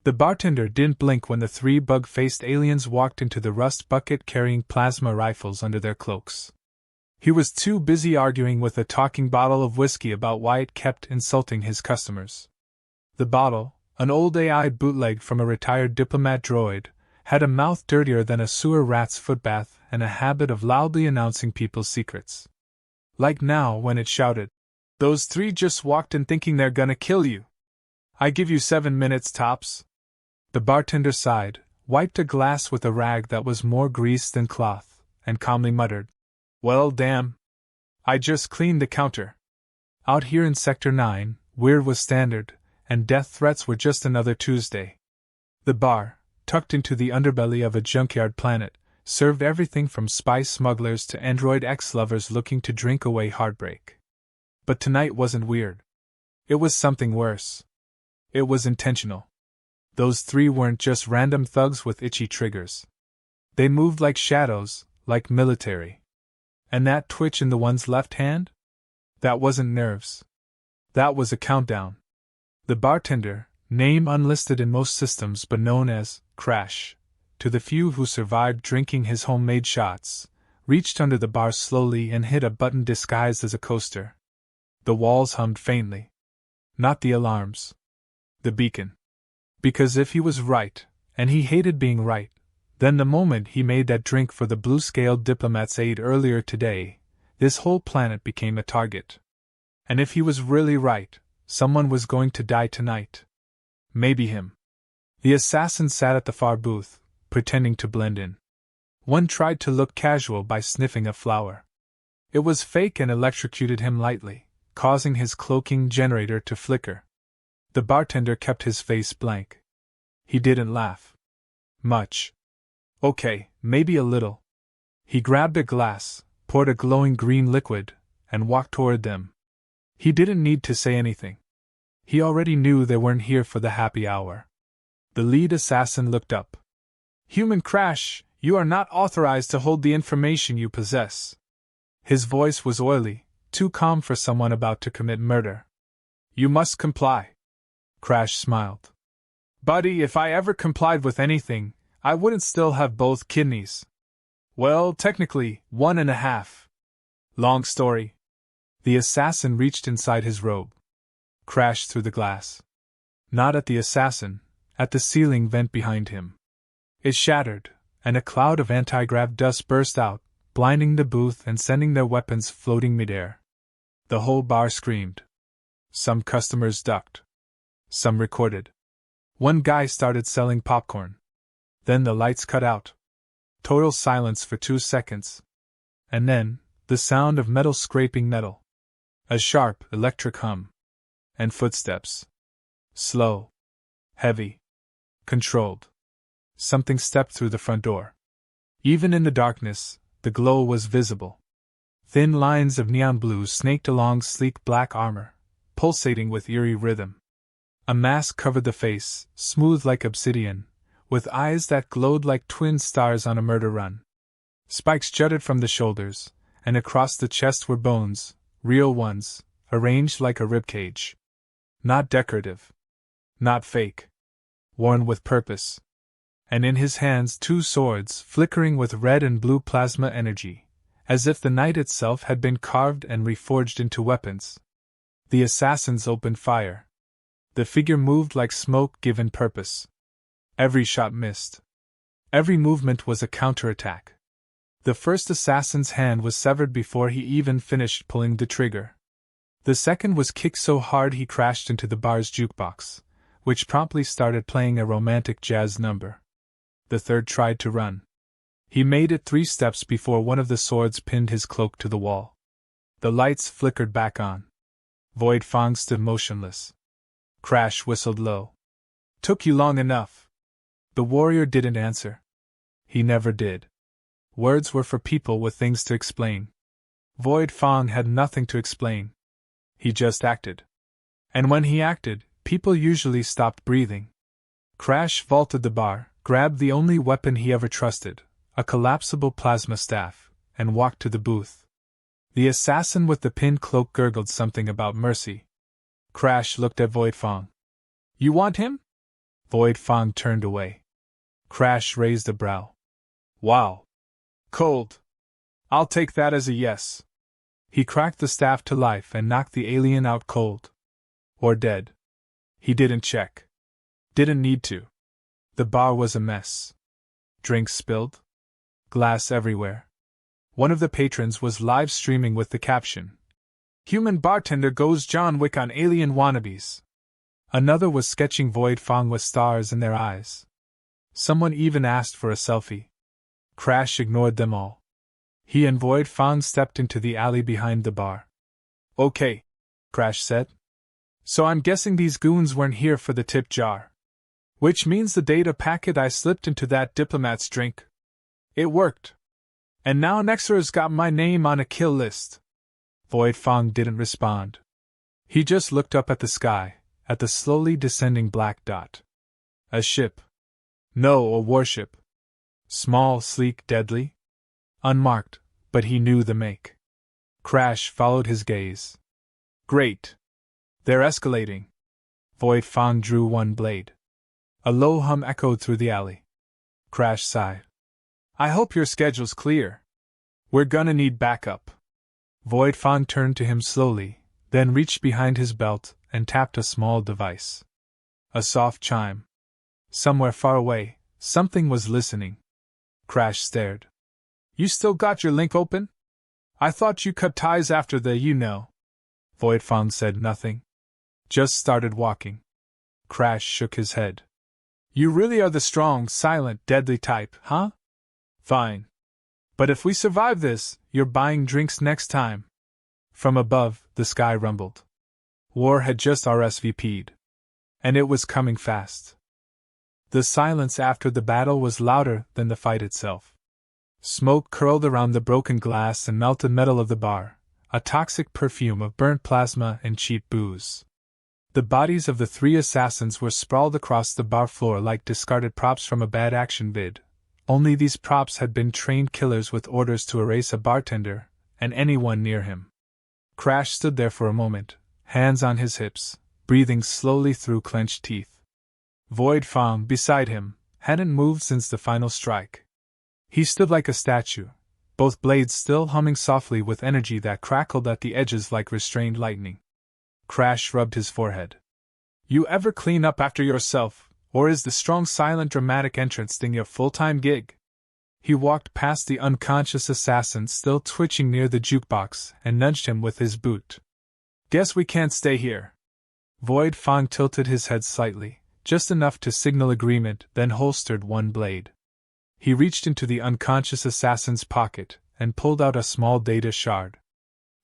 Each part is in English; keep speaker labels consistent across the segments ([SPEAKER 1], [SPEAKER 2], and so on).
[SPEAKER 1] The bartender didn't blink when the three bug-faced aliens walked into the rust bucket carrying plasma rifles under their cloaks. He was too busy arguing with a talking bottle of whiskey about why it kept insulting his customers. The bottle, an old AI bootleg from a retired diplomat droid, had a mouth dirtier than a sewer rat's footbath and a habit of loudly announcing people's secrets. Like now when it shouted, "Those three just walked in thinking they're gonna kill you. I give you 7 minutes tops." The bartender sighed, wiped a glass with a rag that was more grease than cloth, and calmly muttered, "Well, damn. I just cleaned the counter." Out here in Sector 9, weird was standard, and death threats were just another Tuesday. The bar, tucked into the underbelly of a junkyard planet, served everything from spice smugglers to Android ex-lovers looking to drink away heartbreak. But tonight wasn't weird. It was something worse. It was intentional. Those three weren't just random thugs with itchy triggers. They moved like shadows, like military. And that twitch in the one's left hand? That wasn't nerves. That was a countdown. The bartender, name unlisted in most systems but known as Crash, to the few who survived drinking his homemade shots, reached under the bar slowly and hit a button disguised as a coaster. The walls hummed faintly. Not the alarms. The beacon. Because if he was right, and he hated being right, then the moment he made that drink for the blue-scaled diplomat's aid earlier today, this whole planet became a target. And if he was really right, someone was going to die tonight. Maybe him. The assassin sat at the far booth, pretending to blend in. One tried to look casual by sniffing a flower. It was fake and electrocuted him lightly, causing his cloaking generator to flicker. The bartender kept his face blank. He didn't laugh. Much. Okay, maybe a little. He grabbed a glass, poured a glowing green liquid, and walked toward them. He didn't need to say anything. He already knew they weren't here for the happy hour. The lead assassin looked up. "Human Crash, you are not authorized to hold the information you possess." His voice was oily, too calm for someone about to commit murder. "You must comply." Crash smiled. "Buddy, if I ever complied with anything, I wouldn't still have both kidneys. Well, technically, 1.5. Long story." The assassin reached inside his robe. Crash through the glass. Not at the assassin, at the ceiling vent behind him. It shattered, and a cloud of anti-grav dust burst out, blinding the booth and sending their weapons floating midair. The whole bar screamed. Some customers ducked. Some recorded. One guy started selling popcorn. Then the lights cut out. Total silence for 2 seconds. And then, the sound of metal scraping metal. A sharp, electric hum. And footsteps. Slow. Heavy. Controlled. Something stepped through the front door. Even in the darkness, the glow was visible. Thin lines of neon blue snaked along sleek black armor, pulsating with eerie rhythm. A mask covered the face, smooth like obsidian, with eyes that glowed like twin stars on a murder run. Spikes jutted from the shoulders, and across the chest were bones, real ones, arranged like a ribcage. Not decorative. Not fake. Worn with purpose. And in his hands 2 swords flickering with red and blue plasma energy, as if the night itself had been carved and reforged into weapons. The assassins opened fire. The figure moved like smoke given purpose. Every shot missed. Every movement was a counterattack. The first assassin's hand was severed before he even finished pulling the trigger. The second was kicked so hard he crashed into the bar's jukebox, which promptly started playing a romantic jazz number. The third tried to run. He made it 3 steps before one of the swords pinned his cloak to the wall. The lights flickered back on. Void Fong stood motionless. Crash whistled low. "Took you long enough." The warrior didn't answer. He never did. Words were for people with things to explain. Void Fong had nothing to explain. He just acted. And when he acted, people usually stopped breathing. Crash vaulted the bar, grabbed the only weapon he ever trusted, a collapsible plasma staff, and walked to the booth. The assassin with the pinned cloak gurgled something about mercy. Crash looked at Void Fong. "You want him?" Void Fong turned away. Crash raised a brow. Wow. Cold. I'll take that as a yes. He cracked the staff to life and knocked the alien out cold. Or dead. He didn't check. Didn't need to. The bar was a mess. Drinks spilled. Glass everywhere. One of the patrons was live streaming with the caption, "Human bartender goes John Wick on alien wannabes." Another was sketching Void Fong with stars in their eyes. Someone even asked for a selfie. Crash ignored them all. He and Void Fong stepped into the alley behind the bar. "Okay," Crash said. "So I'm guessing these goons weren't here for the tip jar. Which means the data packet I slipped into that diplomat's drink. It worked. And now Nexer's got my name on a kill list." Void Fong didn't respond. He just looked up at the sky, at the slowly descending black dot. A ship. No, a warship. Small, sleek, deadly. Unmarked, but he knew the make. Crash followed his gaze. "Great. They're escalating." Void Fong drew one blade. A low hum echoed through the alley. Crash sighed. "I hope your schedule's clear. We're gonna need backup." Void Fong turned to him slowly, then reached behind his belt and tapped a small device. A soft chime. Somewhere far away, something was listening. Crash stared. "You still got your link open? I thought you cut ties after the you-know." Void Fong said nothing. Just started walking. Crash shook his head. "You really are the strong, silent, deadly type, huh? Fine. But if we survive this, you're buying drinks next time." From above, the sky rumbled. War had just RSVP'd. And it was coming fast. The silence after the battle was louder than the fight itself. Smoke curled around the broken glass and melted metal of the bar, a toxic perfume of burnt plasma and cheap booze. The bodies of the three assassins were sprawled across the bar floor like discarded props from a bad action vid. Only these props had been trained killers with orders to erase a bartender, and anyone near him. Crash stood there for a moment, hands on his hips, breathing slowly through clenched teeth. Void Fong, beside him, hadn't moved since the final strike. He stood like a statue, both blades still humming softly with energy that crackled at the edges like restrained lightning. Crash rubbed his forehead. "You ever clean up after yourself, or is the strong silent dramatic entrance thing your full-time gig?" He walked past the unconscious assassin still twitching near the jukebox and nudged him with his boot. "Guess we can't stay here." Void Fong tilted his head slightly, just enough to signal agreement, then holstered one blade. He reached into the unconscious assassin's pocket and pulled out a small data shard.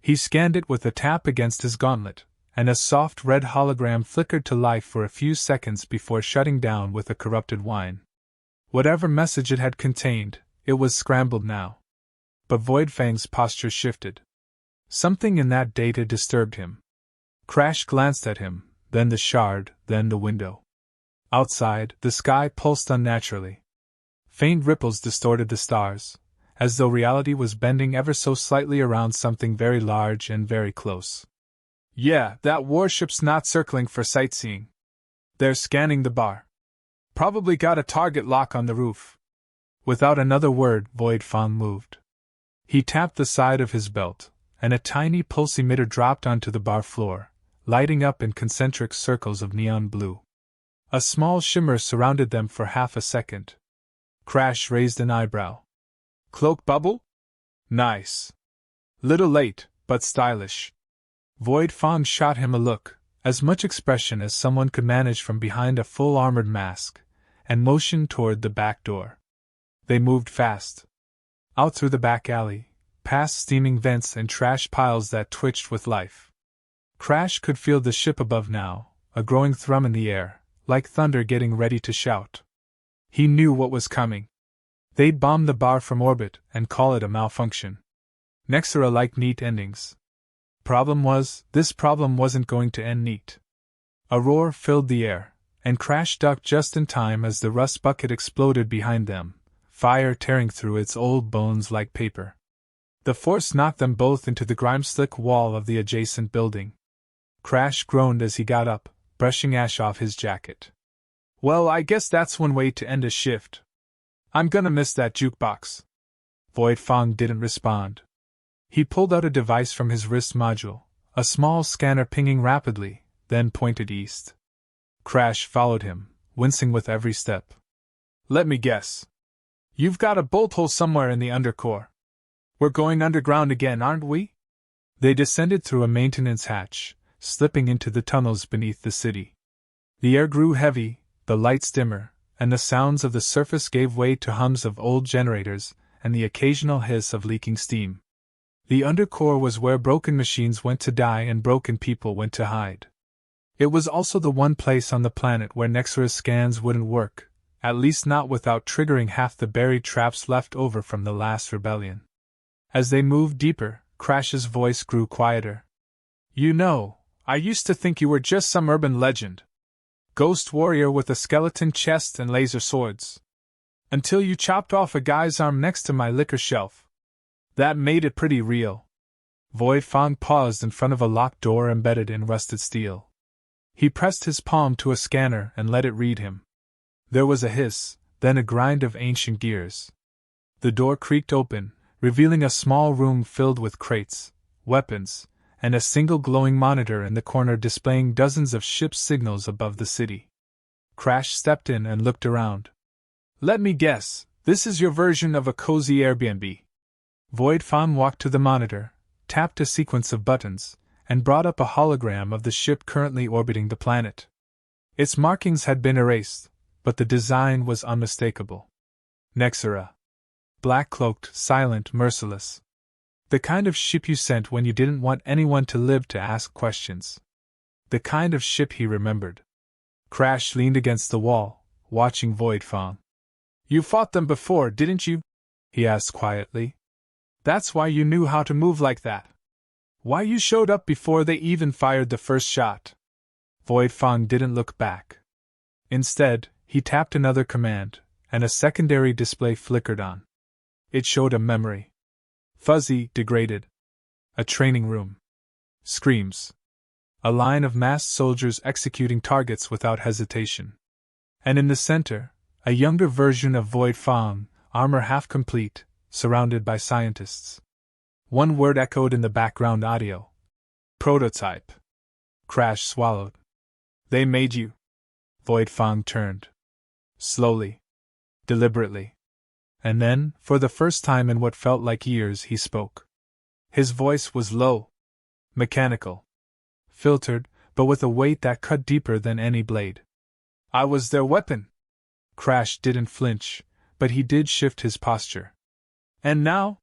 [SPEAKER 1] He scanned it with a tap against his gauntlet, and a soft red hologram flickered to life for a few seconds before shutting down with a corrupted whine. Whatever message it had contained, it was scrambled now. But Void Fang's posture shifted. Something in that data disturbed him. Crash glanced at him, then the shard, then the window. Outside, the sky pulsed unnaturally. Faint ripples distorted the stars, as though reality was bending ever so slightly around something very large and very close. "Yeah, that warship's not circling for sightseeing. They're scanning the bar. Probably got a target lock on the roof." Without another word, Void Fong moved. He tapped the side of his belt, and a tiny pulse emitter dropped onto the bar floor, lighting up in concentric circles of neon blue. A small shimmer surrounded them for half a second. Crash raised an eyebrow. "Cloak bubble? Nice. Little late, but stylish." Void Fong shot him a look, as much expression as someone could manage from behind a full-armored mask, and motioned toward the back door. They moved fast. Out through the back alley, past steaming vents and trash piles that twitched with life. Crash could feel the ship above now, a growing thrum in the air, like thunder getting ready to shout. He knew what was coming. They'd bomb the bar from orbit and call it a malfunction. Nexera liked neat endings. This problem wasn't going to end neat. A roar filled the air, and Crash ducked just in time as the rust bucket exploded behind them, fire tearing through its old bones like paper. The force knocked them both into the grime-slick wall of the adjacent building. Crash groaned as he got up, brushing ash off his jacket. Well, I guess that's one way to end a shift. I'm gonna miss that jukebox. Void Fong didn't respond. He pulled out a device from his wrist module, a small scanner pinging rapidly, then pointed east. Crash followed him, wincing with every step. Let me guess. You've got a bolt hole somewhere in the undercore. We're going underground again, aren't we? They descended through a maintenance hatch, slipping into the tunnels beneath the city. The air grew heavy, the lights dimmer, and the sounds of the surface gave way to hums of old generators and the occasional hiss of leaking steam. The undercore was where broken machines went to die and broken people went to hide. It was also the one place on the planet where Nexra's scans wouldn't work, at least not without triggering half the buried traps left over from the last rebellion. As they moved deeper, Crash's voice grew quieter. You know, I used to think you were just some urban legend. Ghost warrior with a skeleton chest and laser swords. Until you chopped off a guy's arm next to my liquor shelf. That made it pretty real. Void Fong paused in front of a locked door embedded in rusted steel. He pressed his palm to a scanner and let it read him. There was a hiss, then a grind of ancient gears. The door creaked open, revealing a small room filled with crates, weapons, and a single glowing monitor in the corner displaying dozens of ship's signals above the city. Crash stepped in and looked around. Let me guess, this is your version of a cozy Airbnb. Void Fong walked to the monitor, tapped a sequence of buttons, and brought up a hologram of the ship currently orbiting the planet. Its markings had been erased, but the design was unmistakable. Nexra. Black-cloaked, silent, merciless. The kind of ship you sent when you didn't want anyone to live to ask questions. The kind of ship he remembered. Crash leaned against the wall, watching Void Fong. You fought them before, didn't you? He asked quietly. That's why you knew how to move like that. Why you showed up before they even fired the first shot. Void Fong didn't look back. Instead, he tapped another command, and a secondary display flickered on. It showed a memory. Fuzzy, degraded. A training room. Screams. A line of masked soldiers executing targets without hesitation. And in the center, a younger version of Void Fong, armor half complete, surrounded by scientists. One word echoed in the background audio. Prototype. Crash swallowed. They made you. Void Fong turned. Slowly. Deliberately. And then, for the first time in what felt like years, he spoke. His voice was low. Mechanical. Filtered, but with a weight that cut deeper than any blade. I was their weapon. Crash didn't flinch, but he did shift his posture. And now?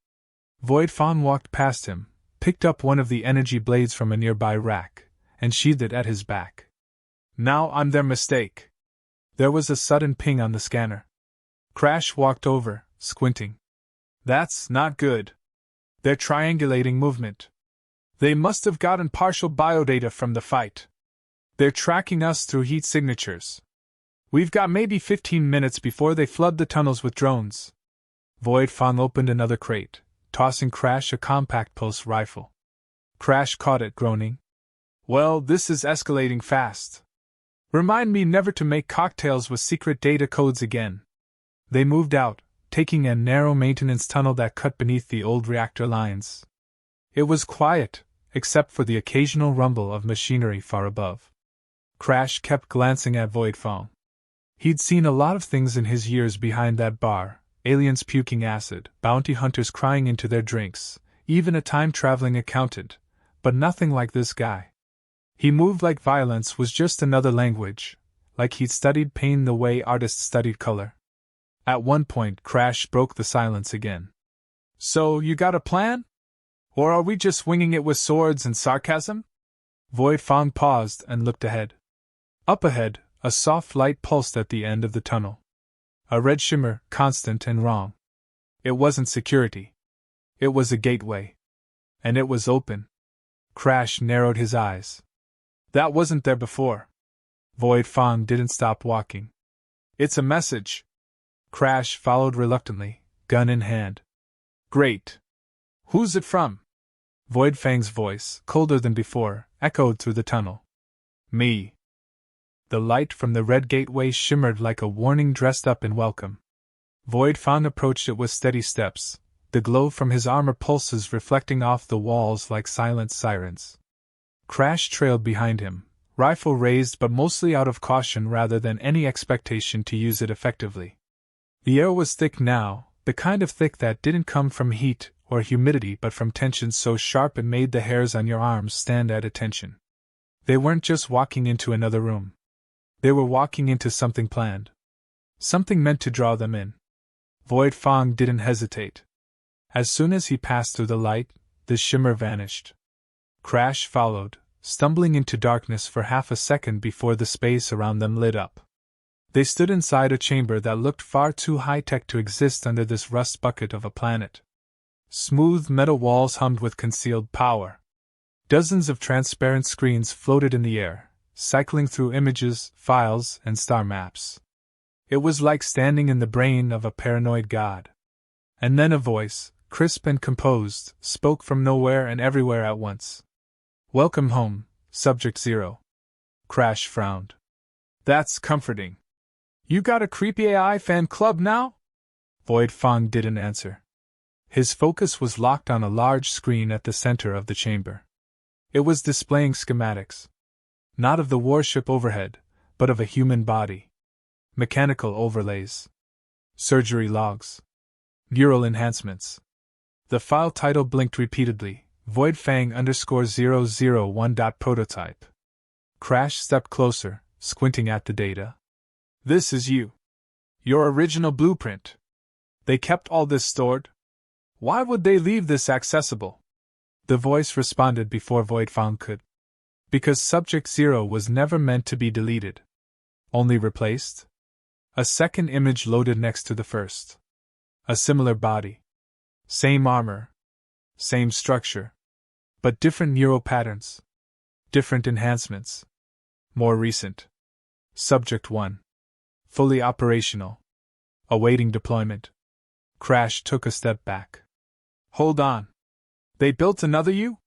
[SPEAKER 1] Void Fong walked past him, picked up one of the energy blades from a nearby rack, and sheathed it at his back. Now I'm their mistake. There was a sudden ping on the scanner. Crash walked over, squinting. That's not good. They're triangulating movement. They must have gotten partial biodata from the fight. They're tracking us through heat signatures. We've got maybe 15 minutes before they flood the tunnels with drones. Void Fong opened another crate, tossing Crash a compact pulse rifle. Crash caught it, groaning. Well, this is escalating fast. Remind me never to make cocktails with secret data codes again. They moved out, taking a narrow maintenance tunnel that cut beneath the old reactor lines. It was quiet, except for the occasional rumble of machinery far above. Crash kept glancing at Void Fong. He'd seen a lot of things in his years behind that bar. Aliens puking acid, bounty hunters crying into their drinks, even a time-traveling accountant, but nothing like this guy. He moved like violence was just another language, like he'd studied pain the way artists studied color. At one point, Crash broke the silence again. So, you got a plan? Or are we just winging it with swords and sarcasm? Void Fong paused and looked ahead. Up ahead, a soft light pulsed at the end of the tunnel. A red shimmer, constant and wrong. It wasn't security. It was a gateway. And it was open. Crash narrowed his eyes. That wasn't there before. Void Fong didn't stop walking. It's a message. Crash followed reluctantly, gun in hand. Great. Who's it from? Void Fang's voice, colder than before, echoed through the tunnel. Me. The light from the red gateway shimmered like a warning dressed up in welcome. Void Fong approached it with steady steps, the glow from his armor pulses reflecting off the walls like silent sirens. Crash trailed behind him, rifle raised but mostly out of caution rather than any expectation to use it effectively. The air was thick now, the kind of thick that didn't come from heat or humidity but from tension so sharp it made the hairs on your arms stand at attention. They weren't just walking into another room. They were walking into something planned. Something meant to draw them in. Void Fong didn't hesitate. As soon as he passed through the light, the shimmer vanished. Crash followed, stumbling into darkness for half a second before the space around them lit up. They stood inside a chamber that looked far too high-tech to exist under this rust bucket of a planet. Smooth metal walls hummed with concealed power. Dozens of transparent screens floated in the air, cycling through images, files, and star maps. It was like standing in the brain of a paranoid god. And then a voice, crisp and composed, spoke from nowhere and everywhere at once. "Welcome home, Subject Zero." Crash frowned. "That's comforting. You got a creepy AI fan club now?" Void Fong didn't answer. His focus was locked on a large screen at the center of the chamber. It was displaying schematics. Not of the warship overhead, but of a human body. Mechanical overlays. Surgery logs. Neural enhancements. The file title blinked repeatedly, Void Fang _001. Prototype. Crash stepped closer, squinting at the data. "This is you. Your original blueprint. They kept all this stored? Why would they leave this accessible?" The voice responded before Void Fang could. Because Subject Zero was never meant to be deleted. Only replaced? A second image loaded next to the first. A similar body. Same armor. Same structure. But different neural patterns. Different enhancements. More recent. Subject 1. Fully operational. Awaiting deployment. Crash took a step back. "Hold on. They built another you?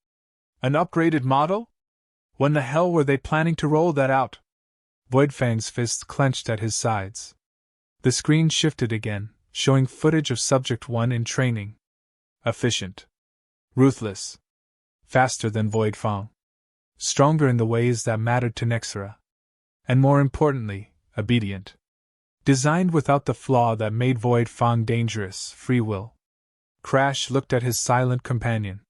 [SPEAKER 1] An upgraded model? When the hell were they planning to roll that out?" Void Fang's fists clenched at his sides. The screen shifted again, showing footage of Subject 1 in training. Efficient. Ruthless. Faster than Void Fang. Stronger in the ways that mattered to Nexera. And more importantly, obedient. Designed without the flaw that made Void Fang dangerous, free will. Crash looked at his silent companion.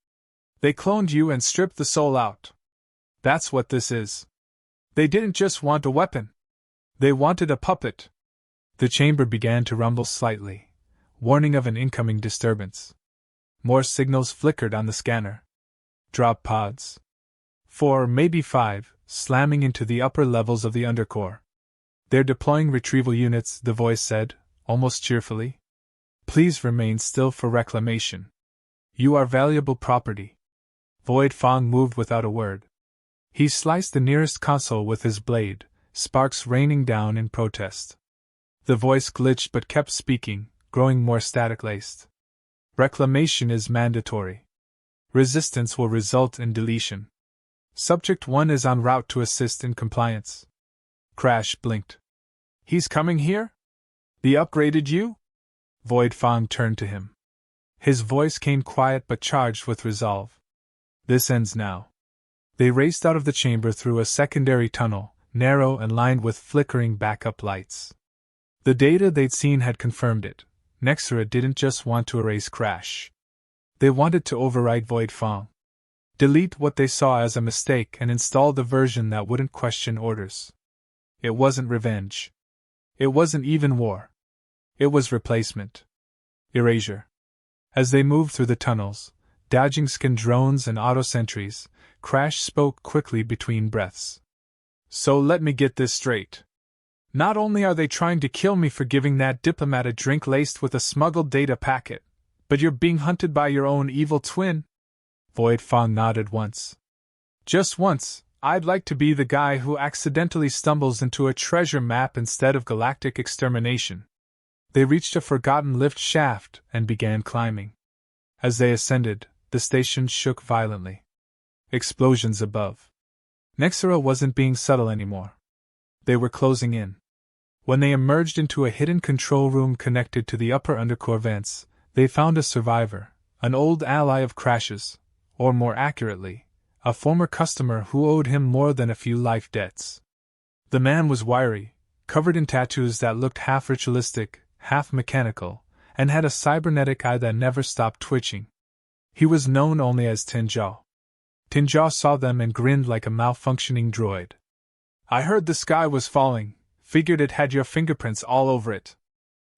[SPEAKER 1] "They cloned you and stripped the soul out. That's what this is. They didn't just want a weapon. They wanted a puppet." The chamber began to rumble slightly, warning of an incoming disturbance. More signals flickered on the scanner. Drop pods. 4, maybe 5, slamming into the upper levels of the undercore. "They're deploying retrieval units," the voice said, almost cheerfully. "Please remain still for reclamation. You are valuable property." Void Fang moved without a word. He sliced the nearest console with his blade, sparks raining down in protest. The voice glitched but kept speaking, growing more static-laced. "Reclamation is mandatory. Resistance will result in deletion. Subject 1 is en route to assist in compliance." Crash blinked. "He's coming here? The upgraded you?" Void Fang turned to him. His voice came quiet but charged with resolve. "This ends now." They raced out of the chamber through a secondary tunnel, narrow and lined with flickering backup lights. The data they'd seen had confirmed it. Nexera didn't just want to erase Crash. They wanted to overwrite Void Fang. Delete what they saw as a mistake and install the version that wouldn't question orders. It wasn't revenge. It wasn't even war. It was replacement. Erasure. As they moved through the tunnels, dodging skin drones and auto-sentries, Crash spoke quickly between breaths. "So let me get this straight. Not only are they trying to kill me for giving that diplomat a drink laced with a smuggled data packet, but you're being hunted by your own evil twin?" Void Fang nodded once. "Just once. I'd like to be the guy who accidentally stumbles into a treasure map instead of galactic extermination." They reached a forgotten lift shaft and began climbing. As they ascended, the station shook violently. Explosions above. Nexera wasn't being subtle anymore. They were closing in. When they emerged into a hidden control room connected to the upper undercore vents, they found a survivor, an old ally of Crash's, or more accurately, a former customer who owed him more than a few life debts. The man was wiry, covered in tattoos that looked half ritualistic, half mechanical, and had a cybernetic eye that never stopped twitching. He was known only as Tinjaw. Tinjaw saw them and grinned like a malfunctioning droid. I heard the sky was falling, figured it had your fingerprints all over it.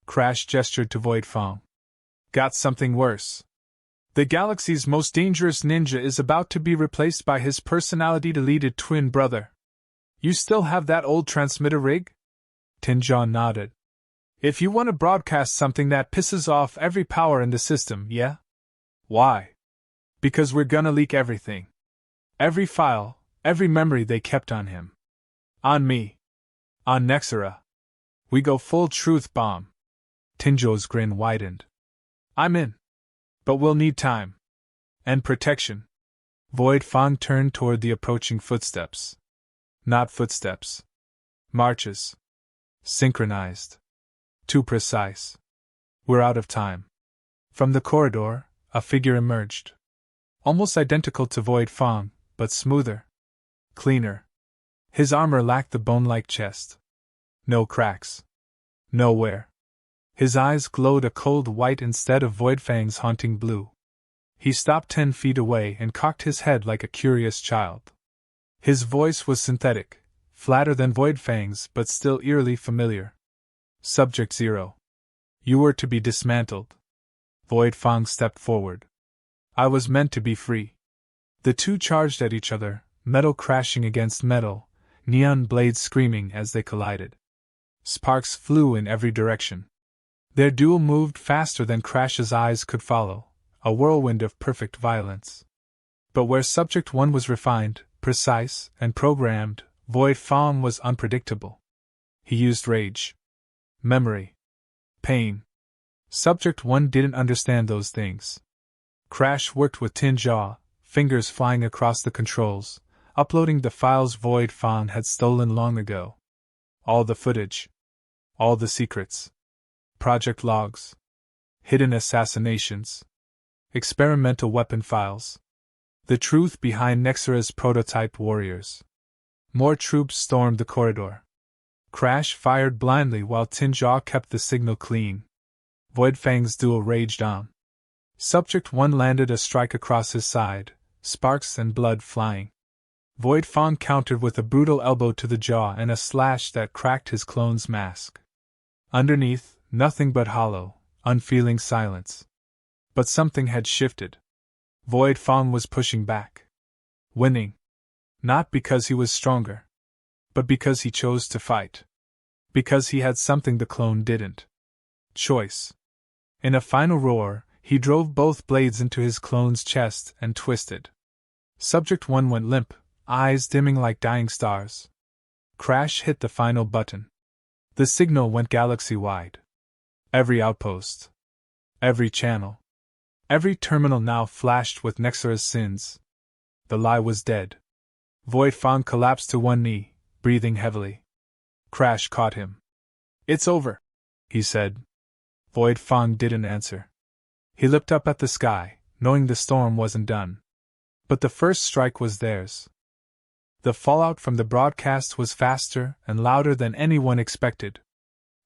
[SPEAKER 1] Crash gestured to Void Fong. Got something worse. The galaxy's most dangerous ninja is about to be replaced by his personality-deleted twin brother. You still have that old transmitter rig? Tinjaw nodded. If you want to broadcast something that pisses off every power in the system, yeah? Why? Because we're gonna leak everything. Every file, every memory they kept on him. On me. On Nexera. We go full truth bomb. Tinjaw's grin widened. I'm in. But we'll need time. And protection. Void Fong turned toward the approaching footsteps. Not footsteps. Marches. Synchronized. Too precise. We're out of time. From the corridor, a figure emerged. Almost identical to Void Fong, but smoother. Cleaner. His armor lacked the bone-like chest. No cracks. Nowhere. His eyes glowed a cold white instead of Void Fang's haunting blue. He stopped 10 feet away and cocked his head like a curious child. His voice was synthetic, flatter than Void Fang's but still eerily familiar. Subject 0. You were to be dismantled. Void Fang stepped forward. I was meant to be free. The two charged at each other, metal crashing against metal, neon blades screaming as they collided. Sparks flew in every direction. Their duel moved faster than Crash's eyes could follow, a whirlwind of perfect violence. But where Subject 1 was refined, precise, and programmed, Void Fang was unpredictable. He used rage. Memory. Pain. Subject 1 didn't understand those things. Crash worked with Tinjaw, fingers flying across the controls, uploading the files Void Fang had stolen long ago. All the footage. All the secrets. Project logs. Hidden assassinations. Experimental weapon files. The truth behind Nexera's prototype warriors. More troops stormed the corridor. Crash fired blindly while Tinjaw kept the signal clean. Void Fang's duel raged on. Subject 1 landed a strike across his side, sparks and blood flying. Void Fang countered with a brutal elbow to the jaw and a slash that cracked his clone's mask. Underneath, nothing but hollow, unfeeling silence. But something had shifted. Void Fang was pushing back. Winning. Not because he was stronger. But because he chose to fight. Because he had something the clone didn't. Choice. In a final roar, he drove both blades into his clone's chest and twisted. Subject 1 went limp, eyes dimming like dying stars. Crash hit the final button. The signal went galaxy-wide. Every outpost. Every channel. Every terminal now flashed with Nexera's sins. The lie was dead. Void Fang collapsed to one knee, breathing heavily. Crash caught him. It's over, he said. Void Fang didn't answer. He looked up at the sky, knowing the storm wasn't done. But the first strike was theirs. The fallout from the broadcast was faster and louder than anyone expected.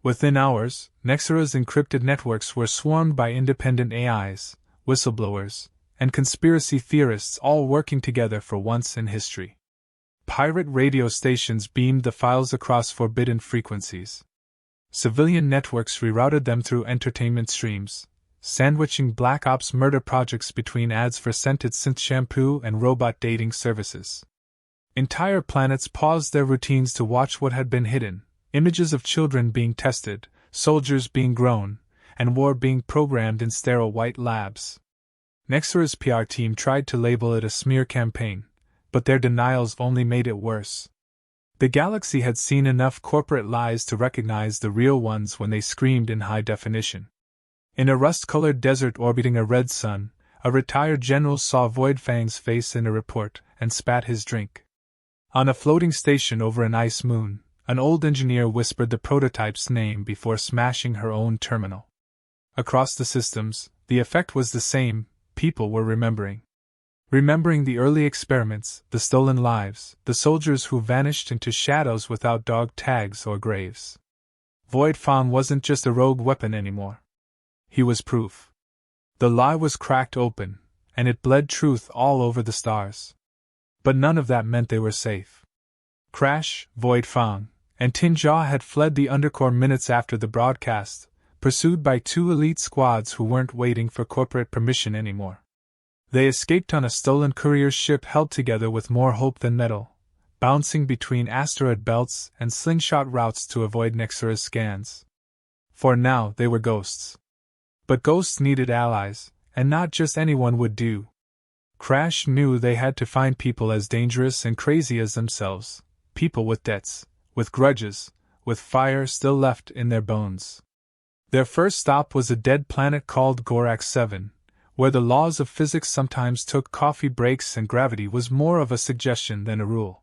[SPEAKER 1] Within hours, Nexera's encrypted networks were swarmed by independent AIs, whistleblowers, and conspiracy theorists all working together for once in history. Pirate radio stations beamed the files across forbidden frequencies. Civilian networks rerouted them through entertainment streams, sandwiching Black Ops murder projects between ads for scented synth shampoo and robot dating services. Entire planets paused their routines to watch what had been hidden, images of children being tested, soldiers being grown, and war being programmed in sterile white labs. Nexera's PR team tried to label it a smear campaign, but their denials only made it worse. The galaxy had seen enough corporate lies to recognize the real ones when they screamed in high definition. In a rust-colored desert orbiting a red sun, a retired general saw Void Fang's face in a report and spat his drink. On a floating station over an ice moon, An old engineer whispered the prototype's name before smashing her own terminal. Across the systems, the effect was the same. People were remembering. Remembering the early experiments, the stolen lives, the soldiers who vanished into shadows without dog tags or graves. Void Fong wasn't just a rogue weapon anymore. He was proof. The lie was cracked open, and it bled truth all over the stars. But none of that meant they were safe. Crash, Void Fong, and Tinjia had fled the Undercore minutes after the broadcast, pursued by two elite squads who weren't waiting for corporate permission anymore. They escaped on a stolen courier ship held together with more hope than metal, bouncing between asteroid belts and slingshot routes to avoid Nexura's scans. For now, they were ghosts. But ghosts needed allies, and not just anyone would do. Crash knew they had to find people as dangerous and crazy as themselves, people with debts, with grudges, with fire still left in their bones. Their first stop was a dead planet called Gorak 7, where the laws of physics sometimes took coffee breaks and gravity was more of a suggestion than a rule.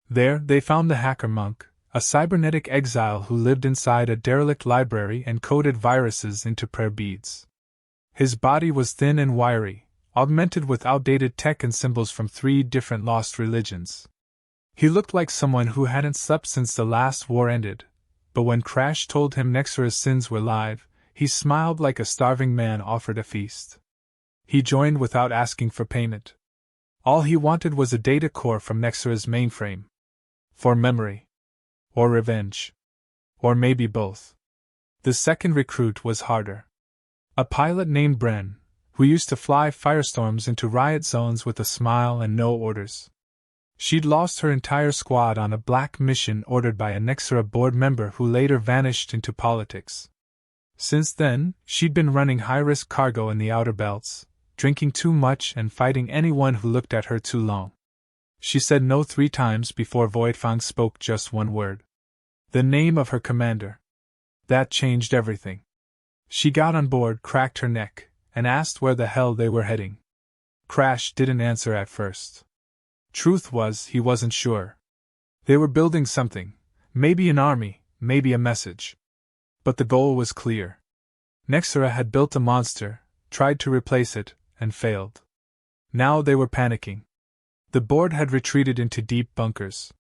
[SPEAKER 1] There, they found the hacker monk, a cybernetic exile who lived inside a derelict library and coded viruses into prayer beads. His body was thin and wiry, augmented with outdated tech and symbols from 3 different lost religions. He looked like someone who hadn't slept since the last war ended, but when Crash told him Nexura's sins were live, he smiled like a starving man offered a feast. He joined without asking for payment. All he wanted was a data core from Nexura's mainframe. For memory. Or revenge. Or maybe both. The second recruit was harder. A pilot named Bren, who used to fly firestorms into riot zones with a smile and no orders. She'd lost her entire squad on a black mission ordered by a Nexura board member who later vanished into politics. Since then, she'd been running high-risk cargo in the outer belts, drinking too much and fighting anyone who looked at her too long. She said no 3 times before Void Fong spoke just one word. The name of her commander. That changed everything. She got on board, cracked her neck, and asked where the hell they were heading. Crash didn't answer at first. Truth was, he wasn't sure. They were building something, maybe an army, maybe a message. But the goal was clear. Nexura had built a monster, tried to replace it, and failed. Now they were panicking. The board had retreated into deep bunkers.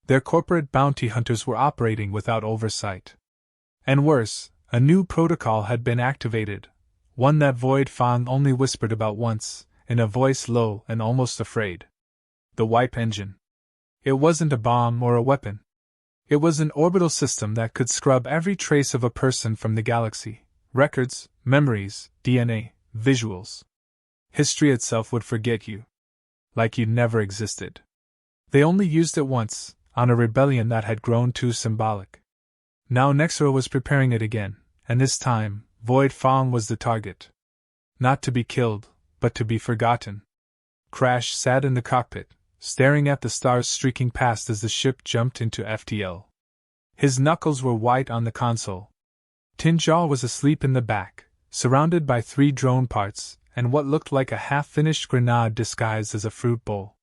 [SPEAKER 1] Their corporate bounty hunters were operating without oversight. And worse, a new protocol had been activated, one that Void Fong only whispered about once, in a voice low and almost afraid. The wipe engine. It wasn't a bomb or a weapon. It was an orbital system that could scrub every trace of a person from the galaxy. Records, memories, DNA, visuals. History itself would forget you. Like you'd never existed. They only used it once, on a rebellion that had grown too symbolic. Now Nexura was preparing it again, and this time, Void Fong was the target. Not to be killed, but to be forgotten. Crash sat in the cockpit, staring at the stars streaking past as the ship jumped into FTL. His knuckles were white on the console. Tinjia was asleep in the back, surrounded by 3 drone parts, and what looked like a half-finished grenade disguised as a fruit bowl.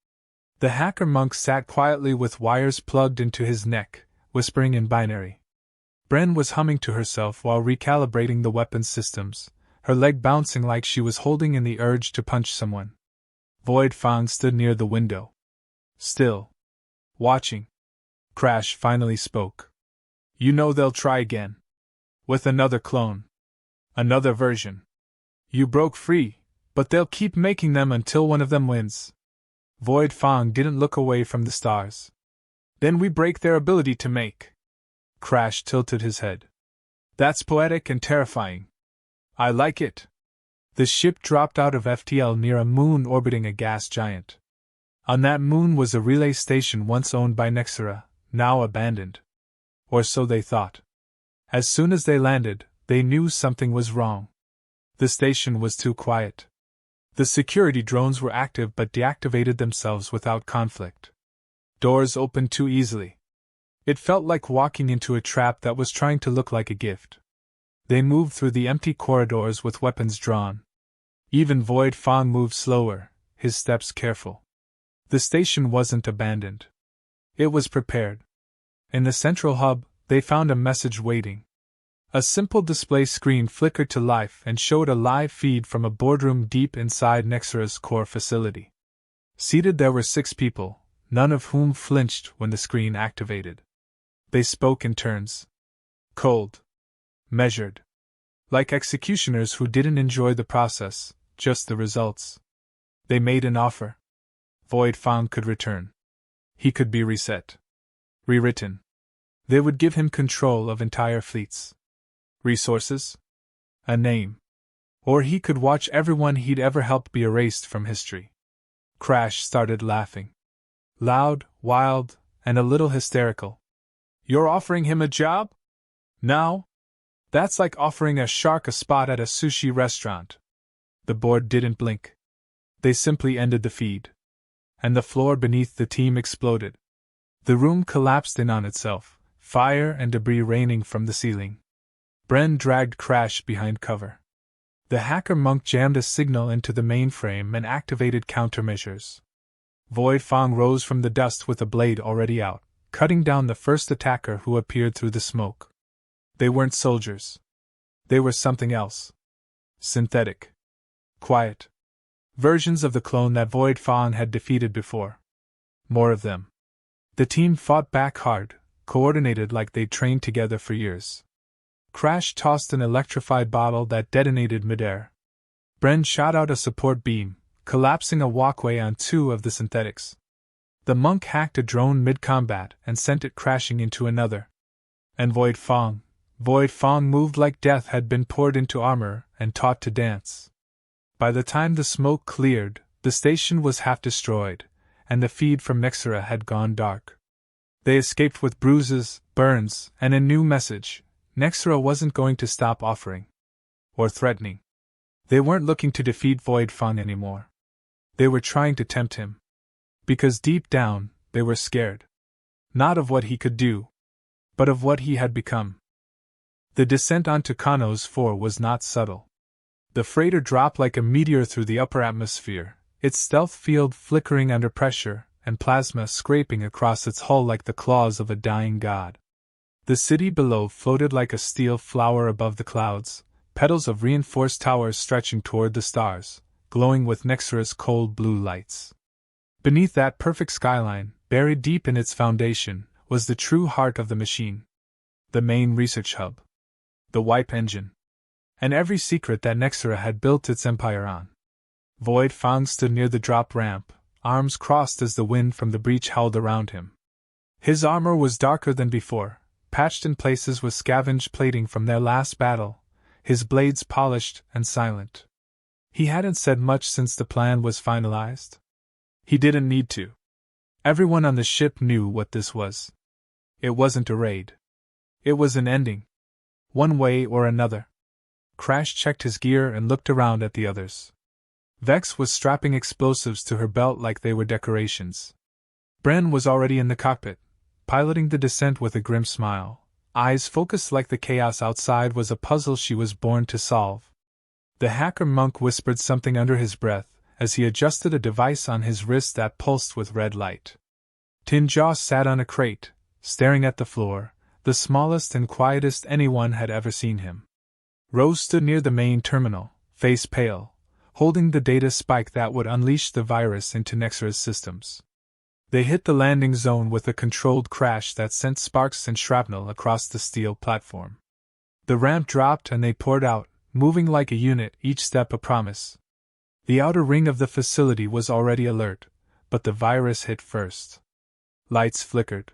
[SPEAKER 1] The hacker monk sat quietly with wires plugged into his neck, whispering in binary. Bren was humming to herself while recalibrating the weapons systems, her leg bouncing like she was holding in the urge to punch someone. Void Fong stood near the window. Still. Watching. Crash finally spoke. You know they'll try again. With another clone. Another version. You broke free, but they'll keep making them until one of them wins. Void Fong didn't look away from the stars. Then we break their ability to make. Crash tilted his head. That's poetic and terrifying. I like it. The ship dropped out of FTL near a moon orbiting a gas giant. On that moon was a relay station once owned by Nexura, now abandoned. Or so they thought. As soon as they landed, they knew something was wrong. The station was too quiet. The security drones were active but deactivated themselves without conflict. Doors opened too easily. It felt like walking into a trap that was trying to look like a gift. They moved through the empty corridors with weapons drawn. Even Void Fong moved slower, his steps careful. The station wasn't abandoned. It was prepared. In the central hub, they found a message waiting. A simple display screen flickered to life and showed a live feed from a boardroom deep inside Nexra's core facility. Seated there were 6 people, none of whom flinched when the screen activated. They spoke in turns. Cold. Measured. Like executioners who didn't enjoy the process, just the results. They made an offer. Void Fong could return. He could be reset. Rewritten. They would give him control of entire fleets. Resources? A name. Or he could watch everyone he'd ever helped be erased from history. Crash started laughing. Loud, wild, and a little hysterical. You're offering him a job? Now? That's like offering a shark a spot at a sushi restaurant. The board didn't blink. They simply ended the feed. And the floor beneath the team exploded. The room collapsed in on itself, fire and debris raining from the ceiling. Bren dragged Crash behind cover. The hacker monk jammed a signal into the mainframe and activated countermeasures. Void Fong rose from the dust with a blade already out, cutting down the first attacker who appeared through the smoke. They weren't soldiers. They were something else. Synthetic. Quiet. Versions of the clone that Void Fong had defeated before. More of them. The team fought back hard, coordinated like they'd trained together for years. Crash tossed an electrified bottle that detonated midair. Bren shot out a support beam, collapsing a walkway on 2 of the synthetics. The monk hacked a drone mid-combat and sent it crashing into another. And Void Fong moved like death had been poured into armor and taught to dance. By the time the smoke cleared, the station was half destroyed, and the feed from Nexra had gone dark. They escaped with bruises, burns, and a new message. Nexra wasn't going to stop offering. Or threatening. They weren't looking to defeat Void Fong anymore. They were trying to tempt him. Because deep down, they were scared. Not of what he could do, but of what he had become. The descent onto Kano's 4 was not subtle. The freighter dropped like a meteor through the upper atmosphere, its stealth field flickering under pressure, and plasma scraping across its hull like the claws of a dying god. The city below floated like a steel flower above the clouds, petals of reinforced towers stretching toward the stars, glowing with Nexra's cold blue lights. Beneath that perfect skyline, buried deep in its foundation, was the true heart of the machine. The main research hub. The wipe engine. And every secret that Nexra had built its empire on. Void Fong stood near the drop ramp, arms crossed as the wind from the breach howled around him. His armor was darker than before, patched in places with scavenged plating from their last battle, his blades polished and silent. He hadn't said much since the plan was finalized. He didn't need to. Everyone on the ship knew what this was. It wasn't a raid. It was an ending. One way or another. Crash checked his gear and looked around at the others. Vex was strapping explosives to her belt like they were decorations. Bren was already in the cockpit, piloting the descent with a grim smile, eyes focused like the chaos outside was a puzzle she was born to solve. The hacker monk whispered something under his breath as he adjusted a device on his wrist that pulsed with red light. Tin Jaw sat on a crate, staring at the floor, the smallest and quietest anyone had ever seen him. Rose stood near the main terminal, face pale, holding the data spike that would unleash the virus into Nexra's systems. They hit the landing zone with a controlled crash that sent sparks and shrapnel across the steel platform. The ramp dropped and they poured out, moving like a unit, each step a promise. The outer ring of the facility was already alert, but the virus hit first. Lights flickered.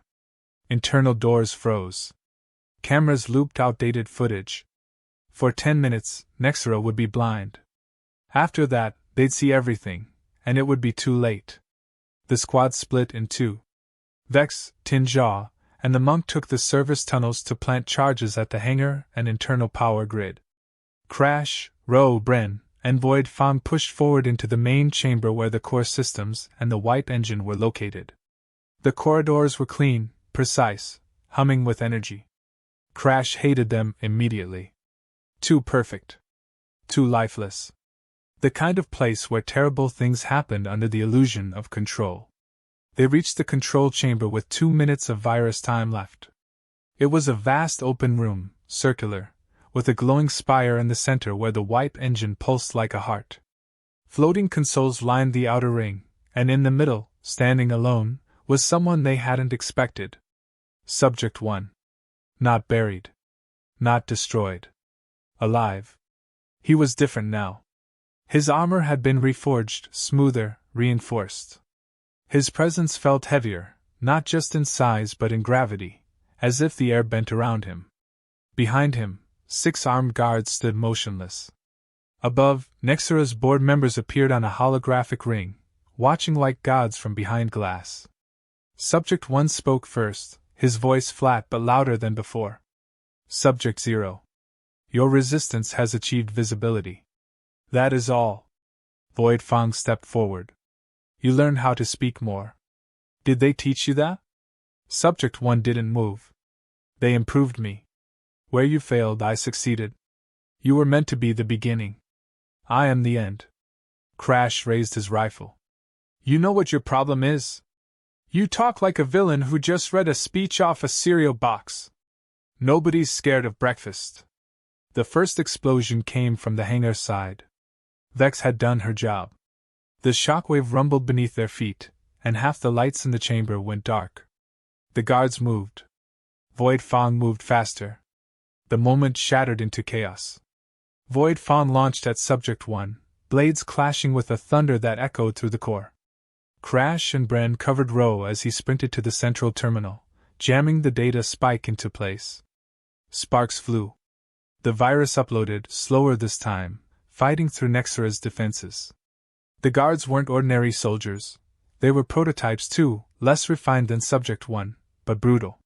[SPEAKER 1] Internal doors froze. Cameras looped outdated footage. For 10 minutes, Nexra would be blind. After that, they'd see everything, and it would be too late. The squad split in 2. Vex, Tin Jaw, and the monk took the service tunnels to plant charges at the hangar and internal power grid. Crash, Ro, Bren, and Void Fong pushed forward into the main chamber where the core systems and the wipe engine were located. The corridors were clean, precise, humming with energy. Crash hated them immediately. Too perfect. Too lifeless. The kind of place where terrible things happened under the illusion of control. They reached the control chamber with 2 minutes of virus time left. It was a vast open room, circular, with a glowing spire in the center where the white engine pulsed like a heart. Floating consoles lined the outer ring, and in the middle, standing alone, was someone they hadn't expected. Subject 1. Not buried. Not destroyed. Alive. He was different now. His armor had been reforged, smoother, reinforced. His presence felt heavier, not just in size but in gravity, as if the air bent around him. Behind him, 6 armed guards stood motionless. Above, Nexera's board members appeared on a holographic ring, watching like gods from behind glass. Subject 1 spoke first, his voice flat but louder than before. Subject 0. Your resistance has achieved visibility. That is all. Void Fong stepped forward. You learned how to speak more. Did they teach you that? Subject 1 didn't move. They improved me. Where you failed, I succeeded. You were meant to be the beginning. I am the end. Crash raised his rifle. You know what your problem is? You talk like a villain who just read a speech off a cereal box. Nobody's scared of breakfast. The first explosion came from the hangar side. Vex had done her job. The shockwave rumbled beneath their feet, and half the lights in the chamber went dark. The guards moved. Void Fong moved faster. The moment shattered into chaos. Void Fong launched at Subject 1, blades clashing with a thunder that echoed through the core. Crash and Bren covered Row as he sprinted to the central terminal, jamming the data spike into place. Sparks flew. The virus uploaded, slower this time, fighting through Nexera's defenses. The guards weren't ordinary soldiers. They were prototypes too, less refined than Subject 1, but brutal.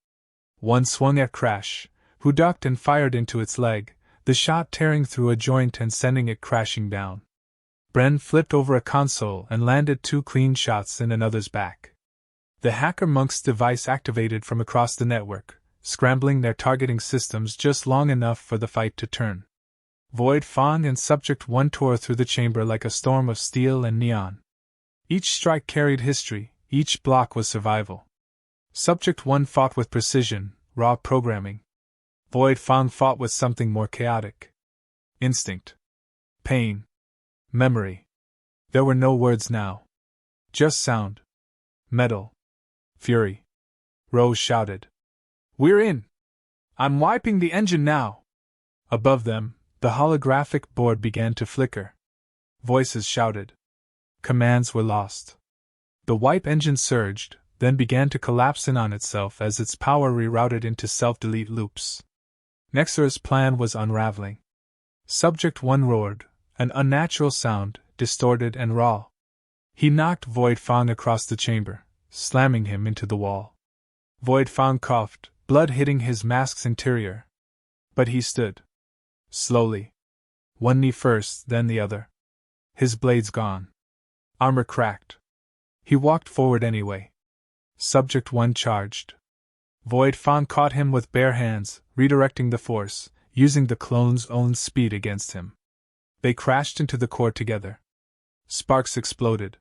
[SPEAKER 1] One swung at Crash, who ducked and fired into its leg, the shot tearing through a joint and sending it crashing down. Bren flipped over a console and landed 2 clean shots in another's back. The hacker monk's device activated from across the network, scrambling their targeting systems just long enough for the fight to turn. Void Fong and Subject 1 tore through the chamber like a storm of steel and neon. Each strike carried history, each block was survival. Subject 1 fought with precision, raw programming. Void Fong fought with something more chaotic. Instinct. Pain. Memory. There were no words now. Just sound. Metal. Fury. Rose shouted. We're in! I'm wiping the engine now! Above them, the holographic board began to flicker. Voices shouted. Commands were lost. The wipe engine surged, then began to collapse in on itself as its power rerouted into self-delete loops. Nexera's plan was unraveling. Subject 1 roared, an unnatural sound, distorted and raw. He knocked Void Fong across the chamber, slamming him into the wall. Void Fong coughed, blood hitting his mask's interior. But he stood. Slowly. One knee first, then the other. His blades gone. Armor cracked. He walked forward anyway. Subject 1 charged. Void Fong caught him with bare hands, redirecting the force, using the clone's own speed against him. They crashed into the core together. Sparks exploded.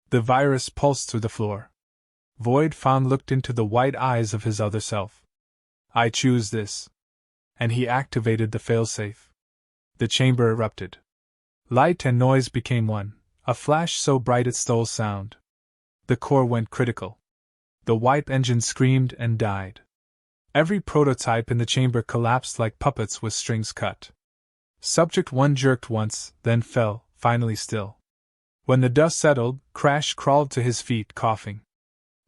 [SPEAKER 1] The virus pulsed through the floor. Void Fong looked into the white eyes of his other self. I choose this. And he activated the failsafe. The chamber erupted. Light and noise became one, a flash so bright it stole sound. The core went critical. The wipe engine screamed and died. Every prototype in the chamber collapsed like puppets with strings cut. Subject 1 jerked once, then fell, finally still. When the dust settled, Crash crawled to his feet, coughing.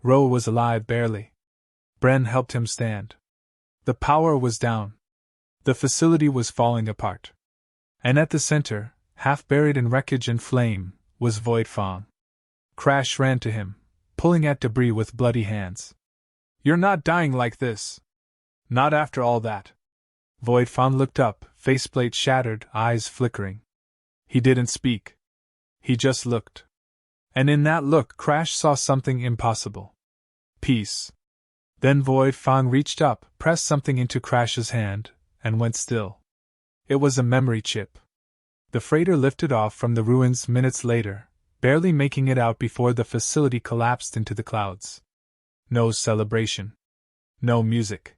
[SPEAKER 1] Roe was alive barely. Bren helped him stand. The power was down. The facility was falling apart. And at the center, half buried in wreckage and flame, was Void Fong. Crash ran to him, pulling at debris with bloody hands. You're not dying like this. Not after all that. Void Fong looked up, faceplate shattered, eyes flickering. He didn't speak. He just looked. And in that look, Crash saw something impossible. Peace. Then Void Fong reached up, pressed something into Crash's hand, and went still. It was a memory chip. The freighter lifted off from the ruins minutes later, barely making it out before the facility collapsed into the clouds. No celebration. No music.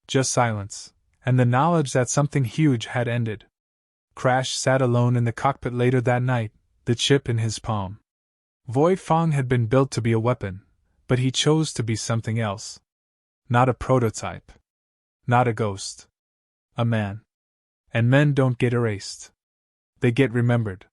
[SPEAKER 1] Just silence, and the knowledge that something huge had ended. Crash sat alone in the cockpit later that night, the chip in his palm. Fong had been built to be a weapon, but he chose to be something else. Not a prototype. Not a ghost. A man. And men don't get erased. They get remembered.